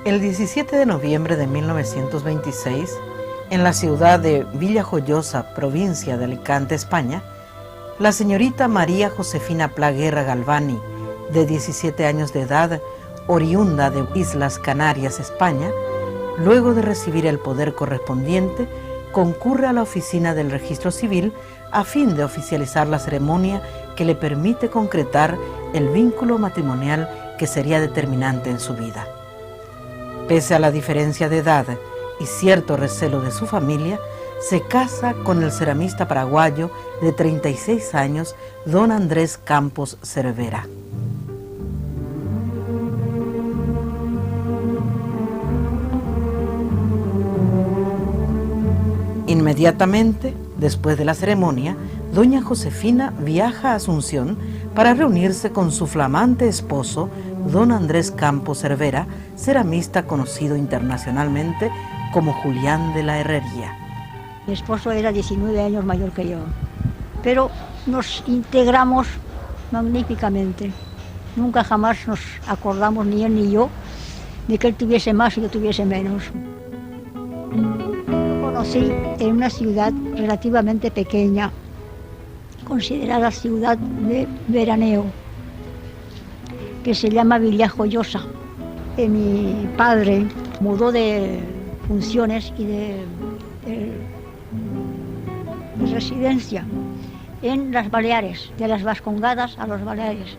El 17 de noviembre de 1926, en la ciudad de Villajoyosa, provincia de Alicante, España, la señorita María Josefina Plaguerra Galvani, de 17 años de edad, oriunda de Islas Canarias, España, luego de recibir el poder correspondiente, concurre a la oficina del registro civil a fin de oficializar la ceremonia que le permite concretar el vínculo matrimonial que sería determinante en su vida. Pese a la diferencia de edad y cierto recelo de su familia, se casa con el ceramista paraguayo de 36 años, don Andrés Campos Cervera. Inmediatamente después de la ceremonia, doña Josefina viaja a Asunción para reunirse con su flamante esposo, don Andrés Campos Cervera, ceramista conocido internacionalmente como Julián de la Herrería. Mi esposo era 19 años mayor que yo, pero nos integramos magníficamente. Nunca jamás nos acordamos, ni él ni yo, de que él tuviese más y yo tuviese menos. Lo conocí en una ciudad relativamente pequeña, considerada ciudad de veraneo, que se llama Villajoyosa. Mi padre mudó de funciones y de residencia en las Baleares, de las Vascongadas a los Baleares.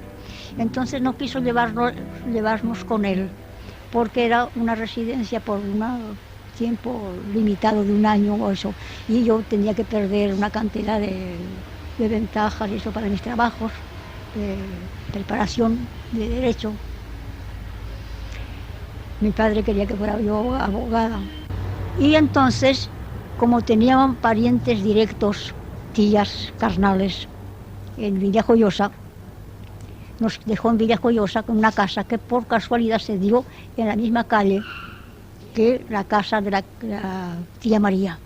Entonces no quiso llevarnos con él, porque era una residencia por un tiempo limitado de un año o eso, y yo tenía que perder una cantidad de ventajas y eso para mis trabajos, de preparación de derecho. Mi padre quería que fuera yo abogada. Y entonces, como teníamos parientes directos, tías carnales, en Villajoyosa, nos dejó en Villajoyosa con una casa que por casualidad se dio en la misma calle que la casa de la tía María.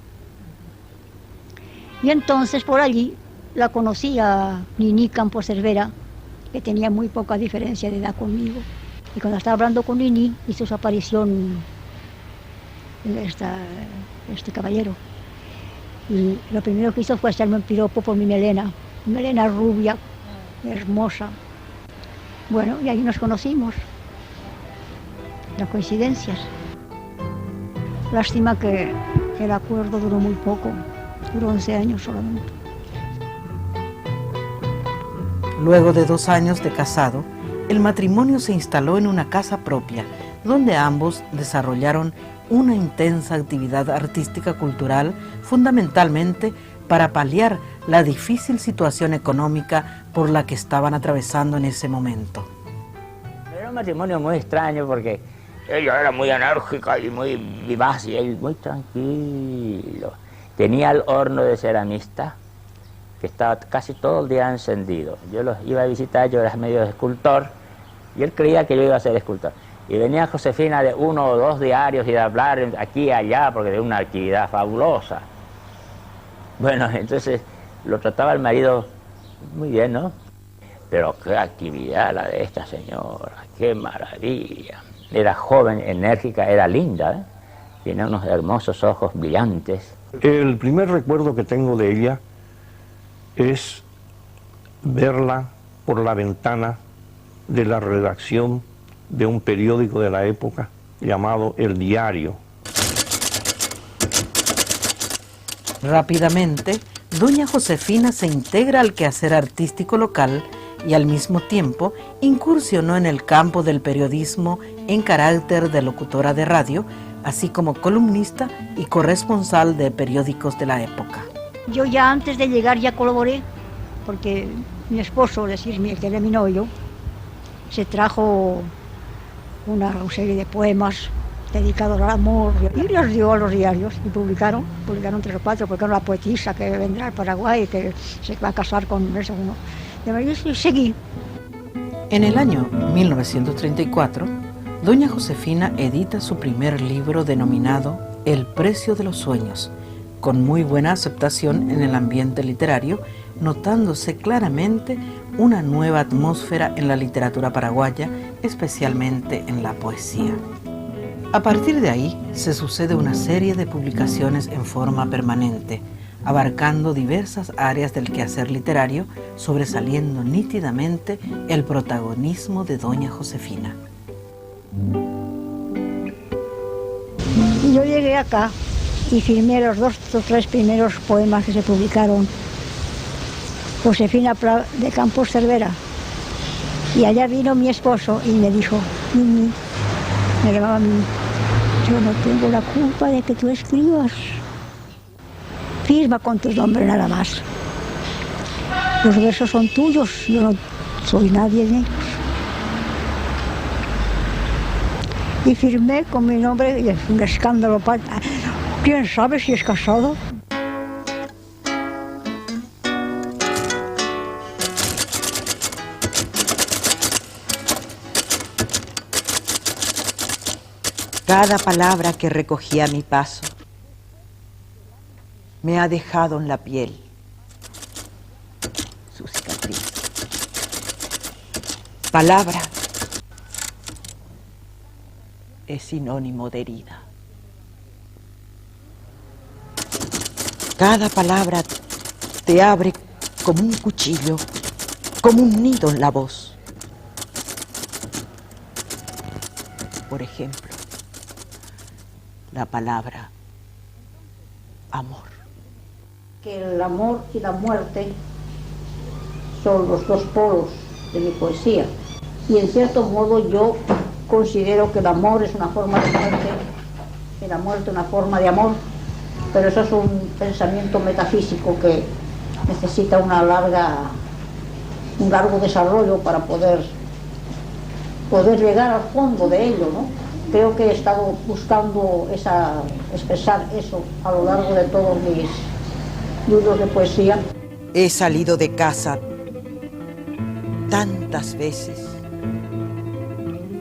Y entonces por allí la conocí a Niní Campos Cervera, que tenía muy poca diferencia de edad conmigo. Y cuando estaba hablando con Niní, hizo su aparición este caballero. Y lo primero que hizo fue hacerme un piropo por mi melena rubia, hermosa. Bueno, y ahí nos conocimos. Las coincidencias. Lástima que el acuerdo duró muy poco, duró 11 años solamente. Luego de 2 años de casado, el matrimonio se instaló en una casa propia, donde ambos desarrollaron una intensa actividad artística cultural, fundamentalmente para paliar la difícil situación económica por la que estaban atravesando en ese momento. Era un matrimonio muy extraño porque ella era muy enérgica y muy vivaz y él muy tranquilo. Tenía el horno de ceramista que estaba casi todo el día encendido. Yo los iba a visitar, yo era medio escultor y él creía que yo iba a ser escultor. Y venía Josefina de 1 o 2 diarios y de hablar aquí y allá porque era una actividad fabulosa. Bueno, entonces lo trataba el marido muy bien, ¿no? Pero qué actividad la de esta señora, qué maravilla. Era joven, enérgica, era linda, ¿eh? Tenía unos hermosos ojos brillantes. El primer recuerdo que tengo de ella es verla por la ventana de la redacción de un periódico de la época llamado El Diario. Rápidamente, doña Josefina se integra al quehacer artístico local y al mismo tiempo incursionó en el campo del periodismo en carácter de locutora de radio, así como columnista y corresponsal de periódicos de la época. Yo ya antes de llegar ya colaboré, porque mi esposo, es decir, el que era mi novio, se trajo una serie de poemas dedicados al amor y los dio a los diarios y publicaron 3 o 4, publicaron La Poetisa, que vendrá al Paraguay, que se va a casar con eso, uno. Y seguí. En el año 1934, doña Josefina edita su primer libro denominado El precio de los sueños, con muy buena aceptación en el ambiente literario, notándose claramente una nueva atmósfera en la literatura paraguaya, especialmente en la poesía. A partir de ahí se sucede una serie de publicaciones en forma permanente, abarcando diversas áreas del quehacer literario, sobresaliendo nítidamente el protagonismo de doña Josefina. Y yo llegué acá y firmé los 2 o 3 primeros poemas que se publicaron. Josefina de Campos Cervera. Y allá vino mi esposo y me dijo, Mimi, me llamaba Mimi, yo no tengo la culpa de que tú escribas. Firma con tu nombre nada más. Los versos son tuyos, yo no soy nadie de ellos. Y firmé con mi nombre y es un escándalo. ¿Quién sabe si es casado? Cada palabra que recogí a mi paso me ha dejado en la piel su cicatriz. Palabra es sinónimo de herida. Cada palabra te abre como un cuchillo, como un nido en la voz. Por ejemplo, la palabra amor. Que el amor y la muerte son los 2 polos de mi poesía. Y en cierto modo yo considero que el amor es una forma de muerte y la muerte una forma de amor, pero eso es un pensamiento metafísico que necesita un largo desarrollo para poder llegar al fondo de ello, ¿no? Creo que he estado buscando expresar eso a lo largo de todos mis libros de poesía. He salido de casa tantas veces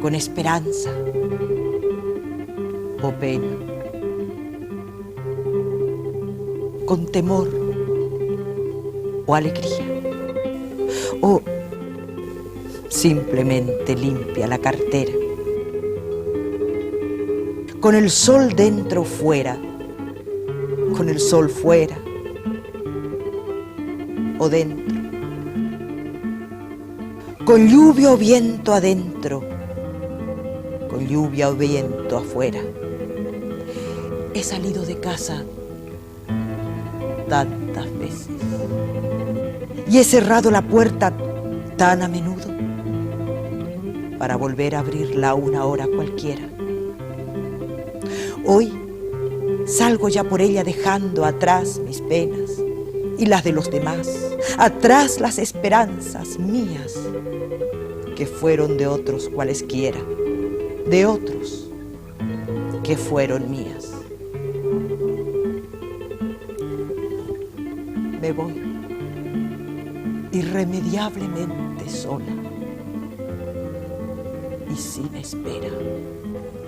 con esperanza o pena, con temor o alegría, o simplemente limpia la cartera, con el sol dentro o fuera, con el sol fuera o dentro, con lluvia o viento adentro, con lluvia o viento afuera. He salido de casa tantas veces y he cerrado la puerta tan a menudo para volver a abrirla a una hora cualquiera. Hoy salgo ya por ella dejando atrás mis penas y las de los demás, atrás las esperanzas mías que fueron de otros cualesquiera, de otros que fueron mías. Me voy irremediablemente sola y sin espera.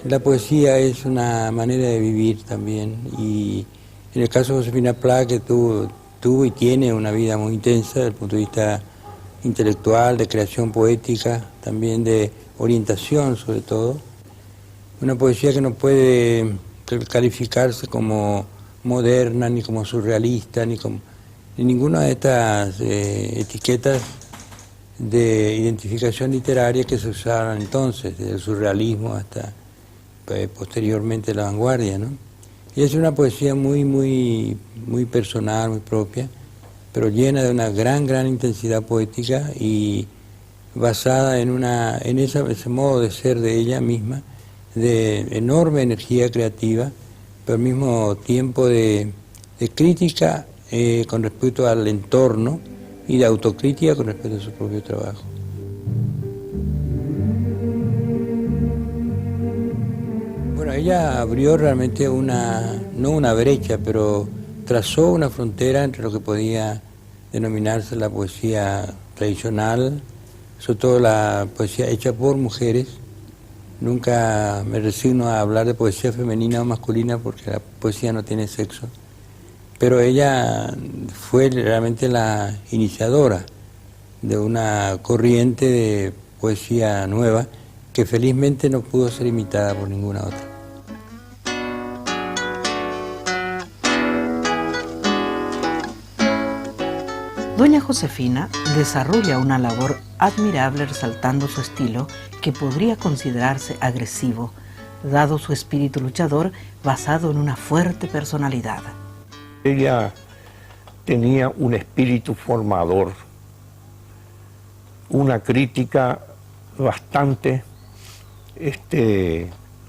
La poesía es una manera de vivir también, y en el caso de Josefina Pla, que tuvo y tiene una vida muy intensa desde el punto de vista intelectual, de creación poética, también de orientación sobre todo. Una poesía que no puede calificarse como moderna, ni como surrealista, ni ninguna de estas etiquetas de identificación literaria que se usaban entonces, desde el surrealismo hasta posteriormente la vanguardia, ¿no? Y es una poesía muy, muy, muy personal, muy propia, pero llena de una gran intensidad poética y basada en ese modo de ser de ella misma, de enorme energía creativa, pero al mismo tiempo de crítica con respecto al entorno y de autocrítica con respecto a su propio trabajo. Bueno, ella abrió realmente no una brecha, pero trazó una frontera entre lo que podía denominarse la poesía tradicional, sobre todo la poesía hecha por mujeres. Nunca me resigno a hablar de poesía femenina o masculina porque la poesía no tiene sexo, pero ella fue realmente la iniciadora de una corriente de poesía nueva que felizmente no pudo ser imitada por ninguna otra. Doña Josefina desarrolla una labor admirable resaltando su estilo que podría considerarse agresivo, dado su espíritu luchador basado en una fuerte personalidad. Ella tenía un espíritu formador, una crítica bastante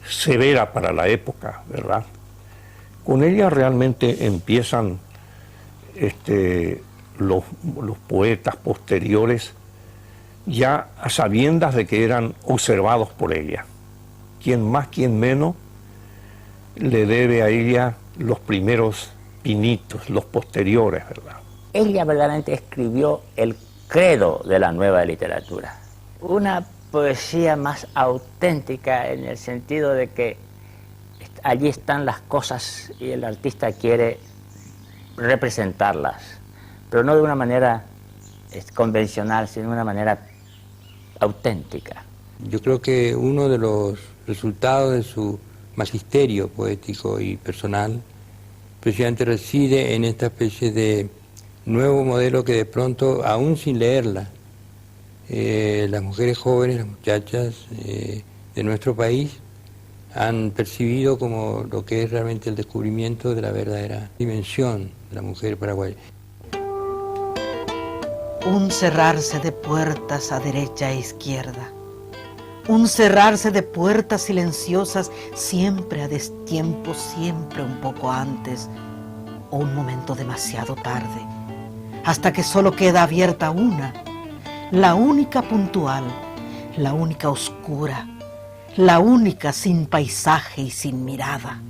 severa para la época, ¿verdad? Con ella realmente empiezan los poetas posteriores ya a sabiendas de que eran observados por ella. Quien más, quien menos, le debe a ella los primeros pinitos, los posteriores, ¿verdad? Ella verdaderamente escribió el credo de la nueva literatura. Una poesía más auténtica en el sentido de que allí están las cosas y el artista quiere representarlas, pero no de una manera convencional, sino de una manera auténtica. Yo creo que uno de los resultados de su magisterio poético y personal precisamente reside en esta especie de nuevo modelo que de pronto, aún sin leerla, las mujeres jóvenes, las muchachas de nuestro país han percibido como lo que es realmente el descubrimiento de la verdadera dimensión de la mujer paraguaya. Un cerrarse de puertas a derecha e izquierda, un cerrarse de puertas silenciosas siempre a destiempo, siempre un poco antes o un momento demasiado tarde, hasta que solo queda abierta una, la única puntual, la única oscura, la única sin paisaje y sin mirada.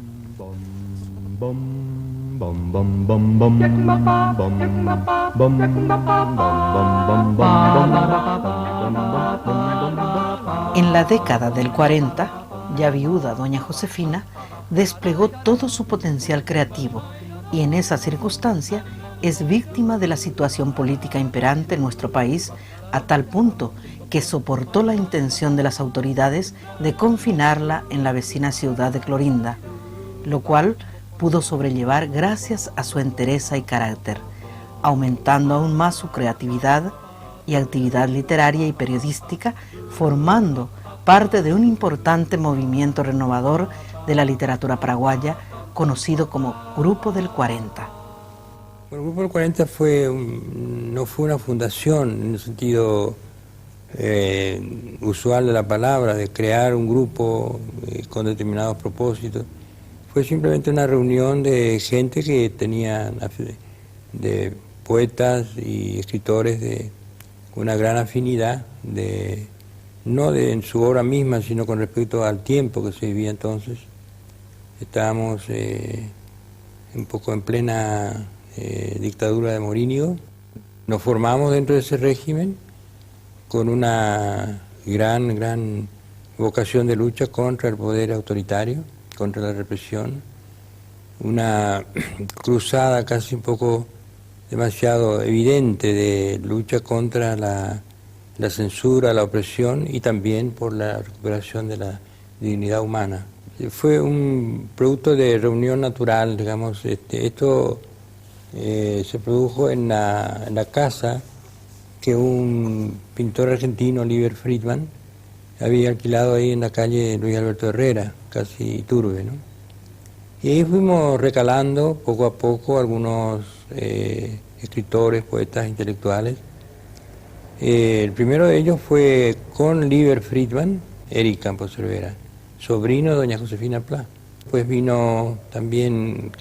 En la década del 40, ya viuda doña Josefina, desplegó todo su potencial creativo y en esa circunstancia es víctima de la situación política imperante en nuestro país a tal punto que soportó la intención de las autoridades de confinarla en la vecina ciudad de Clorinda, lo cual pudo sobrellevar gracias a su entereza y carácter, aumentando aún más su creatividad y actividad literaria y periodística, formando parte de un importante movimiento renovador de la literatura paraguaya, conocido como Grupo del 40. Bueno, el Grupo del 40 no fue una fundación en el sentido usual de la palabra, de crear un grupo con determinados propósitos. Fue simplemente una reunión de gente que tenía, de poetas y escritores de una gran afinidad, no en su obra misma, sino con respecto al tiempo que se vivía entonces. Estábamos un poco en plena dictadura de Morínigo. Nos formamos dentro de ese régimen con una gran vocación de lucha contra el poder autoritario, contra la represión, una cruzada casi un poco demasiado evidente de lucha contra la censura, la opresión y también por la recuperación de la dignidad humana. Fue un producto de reunión natural, digamos. Esto se produjo en la casa que un pintor argentino, Oliver Friedman, había alquilado ahí en la calle Luis Alberto Herrera, casi Iturbe, ¿no? Y ahí fuimos recalando poco a poco algunos escritores, poetas, intelectuales. El primero de ellos fue con Oliver Friedman, Eric Campos Cervera, sobrino de doña Josefina Pla. Después vino también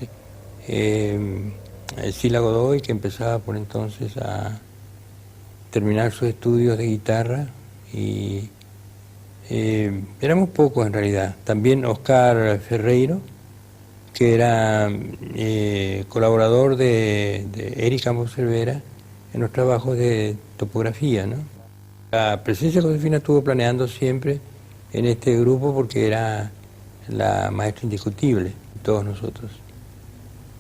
Sila Godoy, que empezaba por entonces a terminar sus estudios de guitarra, y éramos pocos en realidad. También Oscar Ferreiro, que era colaborador de Eric Campos Cervera en los trabajos de topografía, ¿no? La presencia de Josefina estuvo planeando siempre en este grupo porque era la maestra indiscutible de todos nosotros.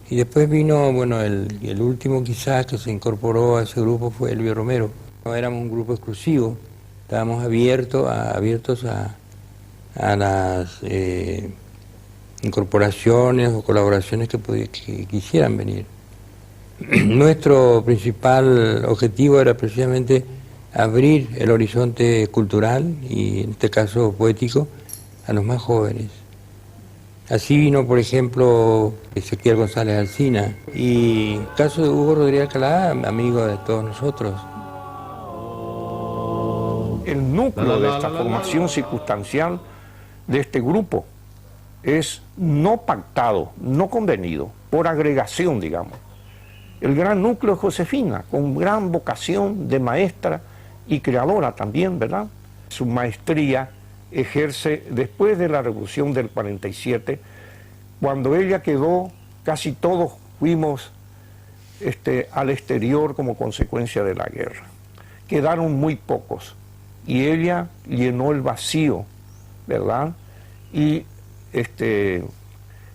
Y después vino, bueno, el último quizás que se incorporó a ese grupo fue Elvio Romero. No éramos un grupo exclusivo, estábamos abiertos a las incorporaciones o colaboraciones que quisieran venir. Nuestro principal objetivo era precisamente abrir el horizonte cultural y en este caso poético a los más jóvenes. Así vino, por ejemplo, Ezequiel González Alsina y el caso de Hugo Rodríguez Alcalá, amigo de todos nosotros. El núcleo de esta formación circunstancial de este grupo es no pactado, no convenido, por agregación, digamos. El gran núcleo es Josefina, con gran vocación de maestra y creadora también, ¿verdad? Su maestría ejerce después de la Revolución del 47, cuando ella quedó, casi todos fuimos al exterior como consecuencia de la guerra. Quedaron muy pocos y ella llenó el vacío, ¿verdad? Y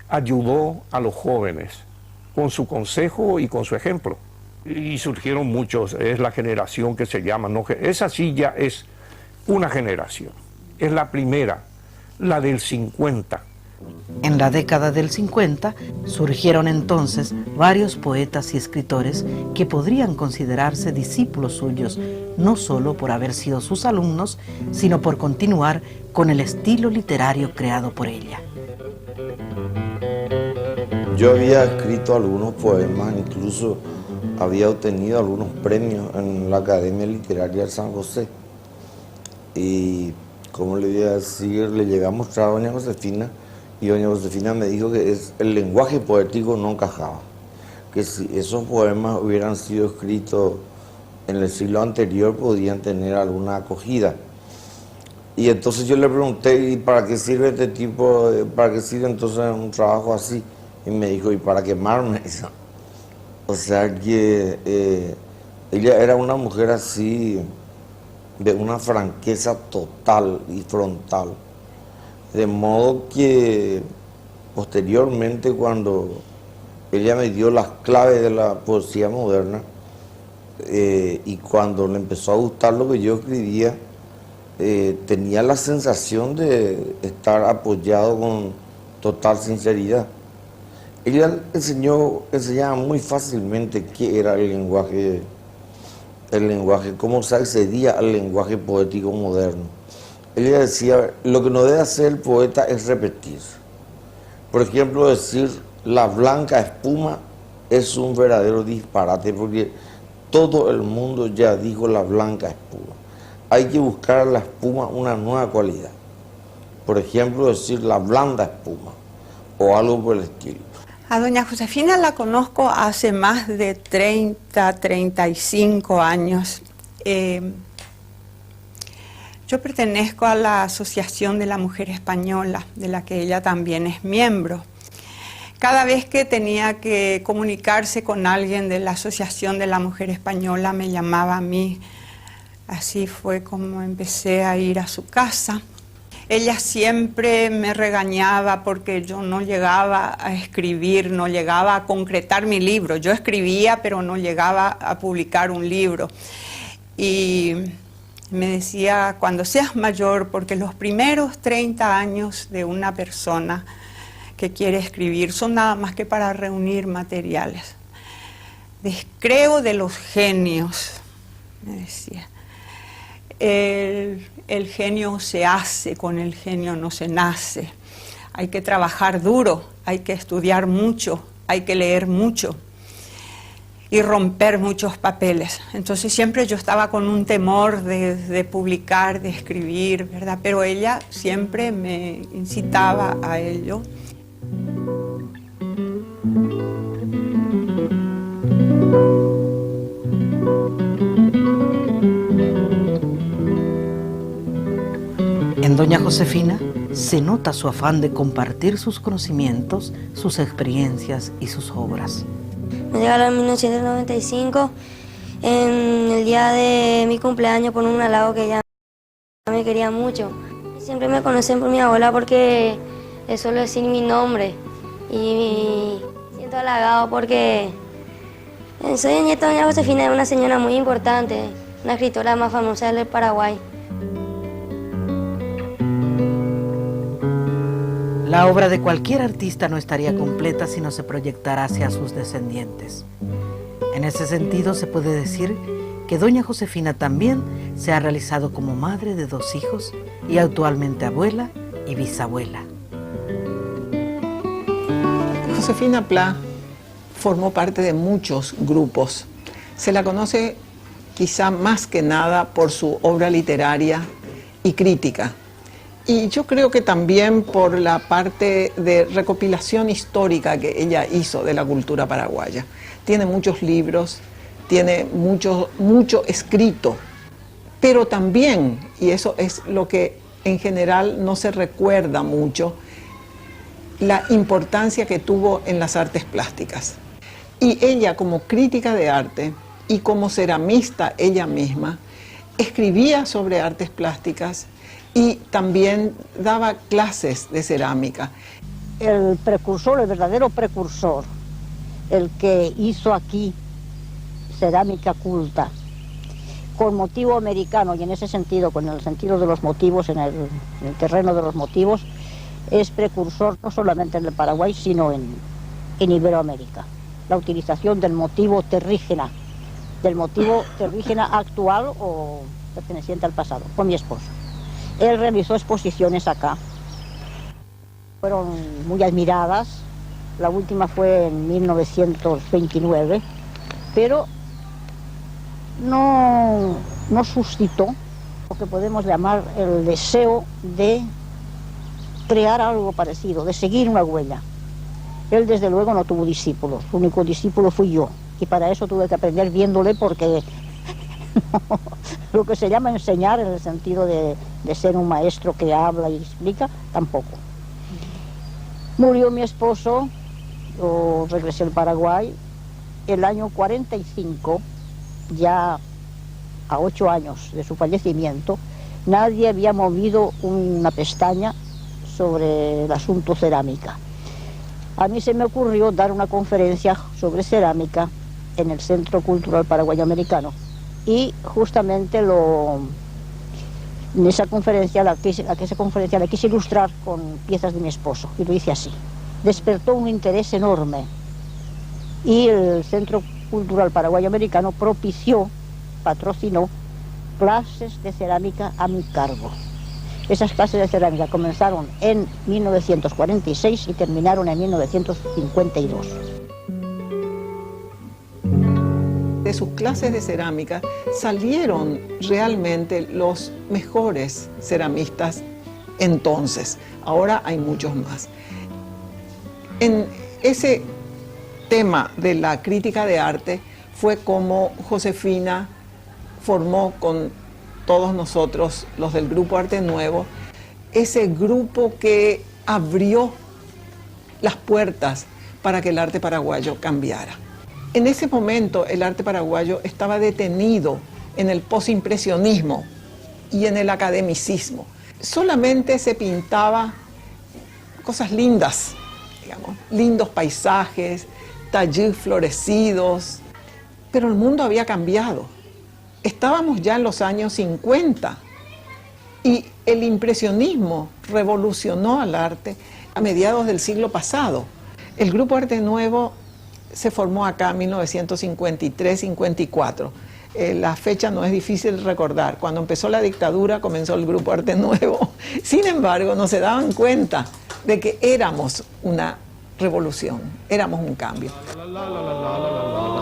ayudó a los jóvenes con su consejo y con su ejemplo. Y surgieron muchos, es la generación que se llama, no, esa sí ya es una generación, es la primera, la del 50. En la década del 50 surgieron entonces varios poetas y escritores que podrían considerarse discípulos suyos, no solo por haber sido sus alumnos, sino por continuar con el estilo literario creado por ella. Yo había escrito algunos poemas, incluso había obtenido algunos premios en la Academia Literaria de San José. Y, como le voy a decir, le llegué a mostrar a doña Josefina, y doña Josefina me dijo que el lenguaje poético no encajaba, que si esos poemas hubieran sido escritos en el siglo anterior podían tener alguna acogida. Y entonces yo le pregunté, ¿y para qué sirve este tipo, para qué sirve entonces un trabajo así? Y me dijo, ¿y para quemarme? O sea que ella era una mujer así, de una franqueza total y frontal. De modo que posteriormente, cuando ella me dio las claves de la poesía moderna, y cuando le empezó a gustar lo que yo escribía, tenía la sensación de estar apoyado con total sinceridad. Ella enseñaba muy fácilmente qué era el lenguaje, cómo se accedía al lenguaje poético moderno. Ella decía, lo que no debe hacer el poeta es repetir. Por ejemplo, decir la blanca espuma es un verdadero disparate, porque todo el mundo ya dijo la blanca espuma. Hay que buscar a la espuma una nueva cualidad. Por ejemplo, decir la blanda espuma o algo por el estilo. A doña Josefina la conozco hace más de 35 años. Yo pertenezco a la Asociación de la Mujer Española, de la que ella también es miembro. Cada vez que tenía que comunicarse con alguien de la Asociación de la Mujer Española, me llamaba a mí. Así fue como empecé a ir a su casa. Ella siempre me regañaba porque yo no llegaba a escribir, no llegaba a concretar mi libro. Yo escribía, pero no llegaba a publicar un libro. Y me decía, cuando seas mayor, porque los primeros 30 años de una persona que quiere escribir son nada más que para reunir materiales. Descreo de los genios, me decía. El genio se hace, con el genio no se nace. Hay que trabajar duro, hay que estudiar mucho, hay que leer mucho y romper muchos papeles. Entonces siempre yo estaba con un temor de publicar, de escribir, ¿verdad? Pero ella siempre me incitaba a ello. En doña Josefina se nota su afán de compartir sus conocimientos, sus experiencias y sus obras. Me llegaron en 1995, en el día de mi cumpleaños, por un halago que ella me quería mucho. Siempre me conocen por mi abuela porque suelo decir mi nombre y me siento halagado porque soy nieta de doña Josefina, una señora muy importante, una escritora más famosa del Paraguay. La obra de cualquier artista no estaría completa si no se proyectara hacia sus descendientes. En ese sentido se puede decir que doña Josefina también se ha realizado como madre de 2 hijos y actualmente abuela y bisabuela. Josefina Pla formó parte de muchos grupos. Se la conoce quizá más que nada por su obra literaria y crítica. Y yo creo que también por la parte de recopilación histórica que ella hizo de la cultura paraguaya. Tiene muchos libros, tiene mucho escrito, pero también, y eso es lo que en general no se recuerda mucho, la importancia que tuvo en las artes plásticas. Y ella, como crítica de arte y como ceramista ella misma, escribía sobre artes plásticas y también daba clases de cerámica. El precursor, el verdadero precursor, el que hizo aquí cerámica culta, con motivo americano, y en ese sentido, con el sentido de los motivos, en el terreno de los motivos, es precursor no solamente en el Paraguay, sino en Iberoamérica. La utilización del motivo terrígena actual o perteneciente al pasado, con mi esposo. Él realizó exposiciones acá, fueron muy admiradas, la última fue en 1929, pero no suscitó lo que podemos llamar el deseo de crear algo parecido, de seguir una huella. Él desde luego no tuvo discípulos, su único discípulo fui yo, y para eso tuve que aprender viéndole porque lo que se llama enseñar en el sentido de ser un maestro que habla y explica, tampoco. Murió mi esposo, yo regresé al Paraguay, el año 45, ya a 8 años de su fallecimiento, nadie había movido una pestaña sobre el asunto cerámica. A mí se me ocurrió dar una conferencia sobre cerámica en el Centro Cultural Paraguayo Americano y justamente en esa conferencia la quise ilustrar con piezas de mi esposo y lo hice así. Despertó un interés enorme y el Centro Cultural Paraguayo Americano patrocinó clases de cerámica a mi cargo. Esas clases de cerámica comenzaron en 1946 y terminaron en 1952. De sus clases de cerámica salieron realmente los mejores ceramistas entonces. Ahora hay muchos más. En ese tema de la crítica de arte fue como Josefina formó con todos nosotros, los del Grupo Arte Nuevo, ese grupo que abrió las puertas para que el arte paraguayo cambiara. En ese momento el arte paraguayo estaba detenido en el posimpresionismo y en el academicismo. Solamente se pintaba cosas lindas, digamos, lindos paisajes, talleres florecidos, pero el mundo había cambiado. Estábamos ya en los años 50 y el impresionismo revolucionó al arte a mediados del siglo pasado. El Grupo Arte Nuevo se formó acá en 1953-54. La fecha no es difícil de recordar. Cuando empezó la dictadura comenzó el Grupo Arte Nuevo. Sin embargo, no se daban cuenta de que éramos una revolución, éramos un cambio.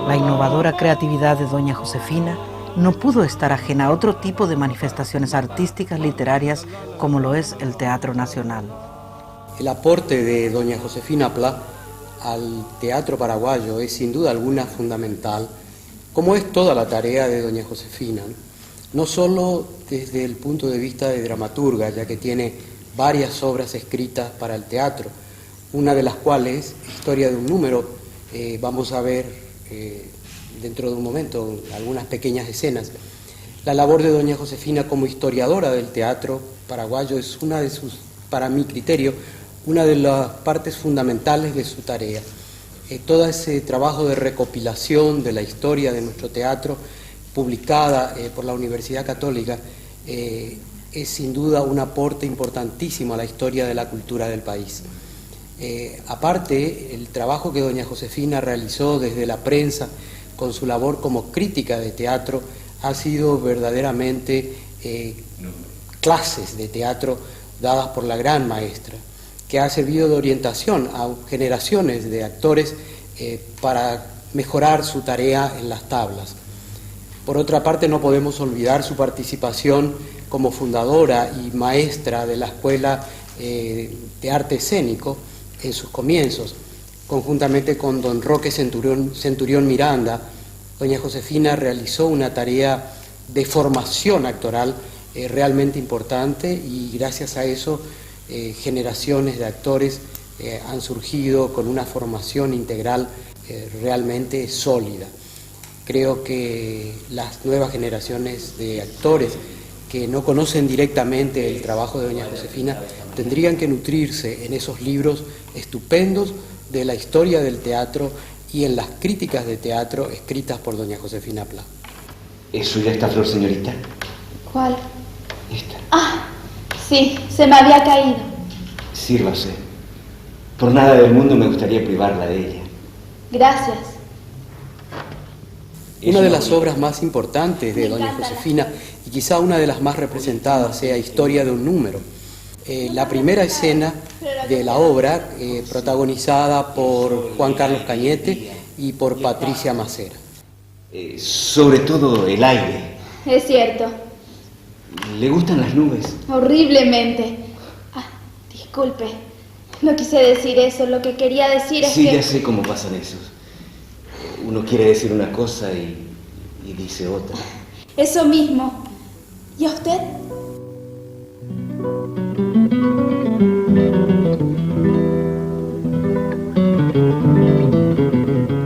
La innovadora creatividad de doña Josefina no pudo estar ajena a otro tipo de manifestaciones artísticas literarias como lo es el Teatro Nacional. El aporte de doña Josefina Pla al teatro paraguayo es sin duda alguna fundamental, como es toda la tarea de doña Josefina, no solo desde el punto de vista de dramaturga, ya que tiene varias obras escritas para el teatro, una de las cuales, Historia de un número, vamos a ver dentro de un momento algunas pequeñas escenas. La labor de doña Josefina como historiadora del teatro paraguayo es una de sus, para mi criterio, una de las partes fundamentales de su tarea. Todo ese trabajo de recopilación de la historia de nuestro teatro, publicada por la Universidad Católica, es sin duda un aporte importantísimo a la historia de la cultura del país. Aparte, el trabajo que doña Josefina realizó desde la prensa con su labor como crítica de teatro, ha sido verdaderamente clases de teatro dadas por la gran maestra, que ha servido de orientación a generaciones de actores para mejorar su tarea en las tablas. Por otra parte, no podemos olvidar su participación como fundadora y maestra de la Escuela de Arte Escénico en sus comienzos. Conjuntamente con don Roque Centurión Miranda, doña Josefina realizó una tarea de formación actoral realmente importante, y gracias a eso generaciones de actores han surgido con una formación integral realmente sólida. Creo que las nuevas generaciones de actores que no conocen directamente el trabajo de doña Josefina tendrían que nutrirse en esos libros estupendos de la historia del teatro y en las críticas de teatro escritas por doña Josefina Pla. ¿Es suya esta flor, señorita? ¿Cuál? Esta. Ah, sí, se me había caído. Sírvase. Por nada del mundo me gustaría privarla de ella. Gracias. Una de las obras más importantes de doña Josefina, y quizá una de las más representadas, sea Historia de un número. La primera escena de la obra, protagonizada por Juan Carlos Cañete y por Patricia Macera. Sobre todo el aire. Es cierto. ¿Le gustan las nubes? Horriblemente. Ah, disculpe. No quise decir eso. Lo que quería decir es sí, que... Sí, ya sé cómo pasan esos. Uno quiere decir una cosa y dice otra. Eso mismo. ¿Y a usted?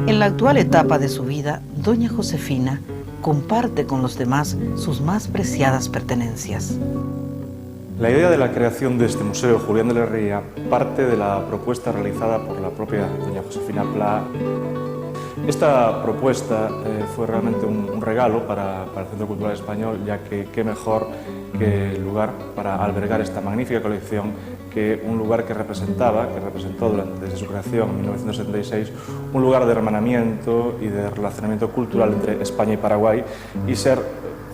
En la actual etapa de su vida, doña Josefina comparte con los demás sus más preciadas pertenencias. La idea de la creación de este museo Julián de la Herrería parte de la propuesta realizada por la propia doña Josefina Pla. Esta propuesta fue realmente un regalo para el Centro Cultural Español, ya que qué mejor que lugar para albergar esta magnífica colección, que un lugar que representó desde su creación en 1976, un lugar de hermanamiento y de relacionamiento cultural entre España y Paraguay, y ser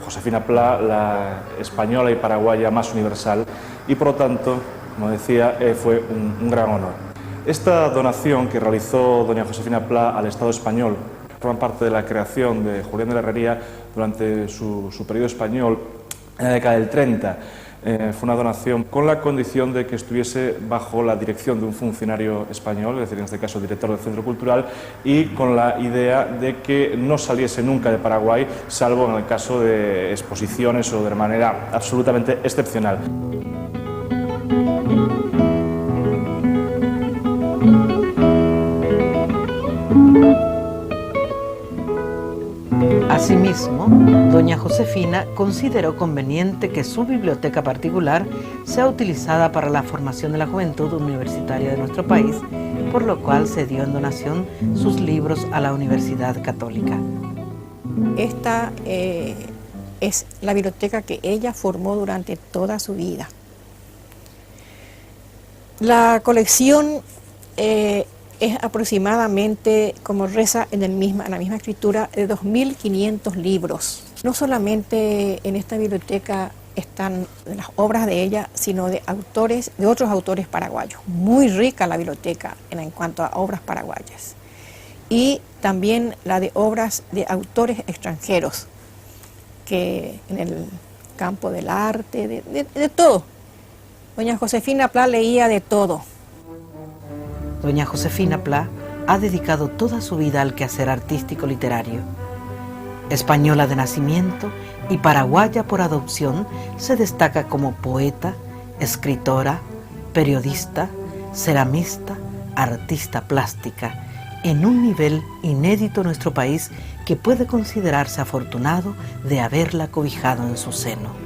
Josefina Pla la española y paraguaya más universal, y por lo tanto, como decía, fue un gran honor. Esta donación que realizó doña Josefina Pla al Estado español forma parte de la creación de Julián de la Herrería durante su periodo español en la década del 30. Fue una donación con la condición de que estuviese bajo la dirección de un funcionario español, es decir, en este caso el director del Centro Cultural, y con la idea de que no saliese nunca de Paraguay, salvo en el caso de exposiciones o de manera absolutamente excepcional. Asimismo, doña Josefina consideró conveniente que su biblioteca particular sea utilizada para la formación de la juventud universitaria de nuestro país, por lo cual se dio en donación sus libros a la Universidad Católica. Esta es la biblioteca que ella formó durante toda su vida. La colección es aproximadamente, como reza en la misma escritura, de 2.500 libros. No solamente en esta biblioteca están las obras de ella, sino de otros autores paraguayos. Muy rica la biblioteca en cuanto a obras paraguayas. Y también la de obras de autores extranjeros, que en el campo del arte, de todo. Doña Josefina Pla leía de todo. Doña Josefina Pla ha dedicado toda su vida al quehacer artístico literario. Española de nacimiento y paraguaya por adopción, se destaca como poeta, escritora, periodista, ceramista, artista plástica, en un nivel inédito en nuestro país que puede considerarse afortunado de haberla cobijado en su seno.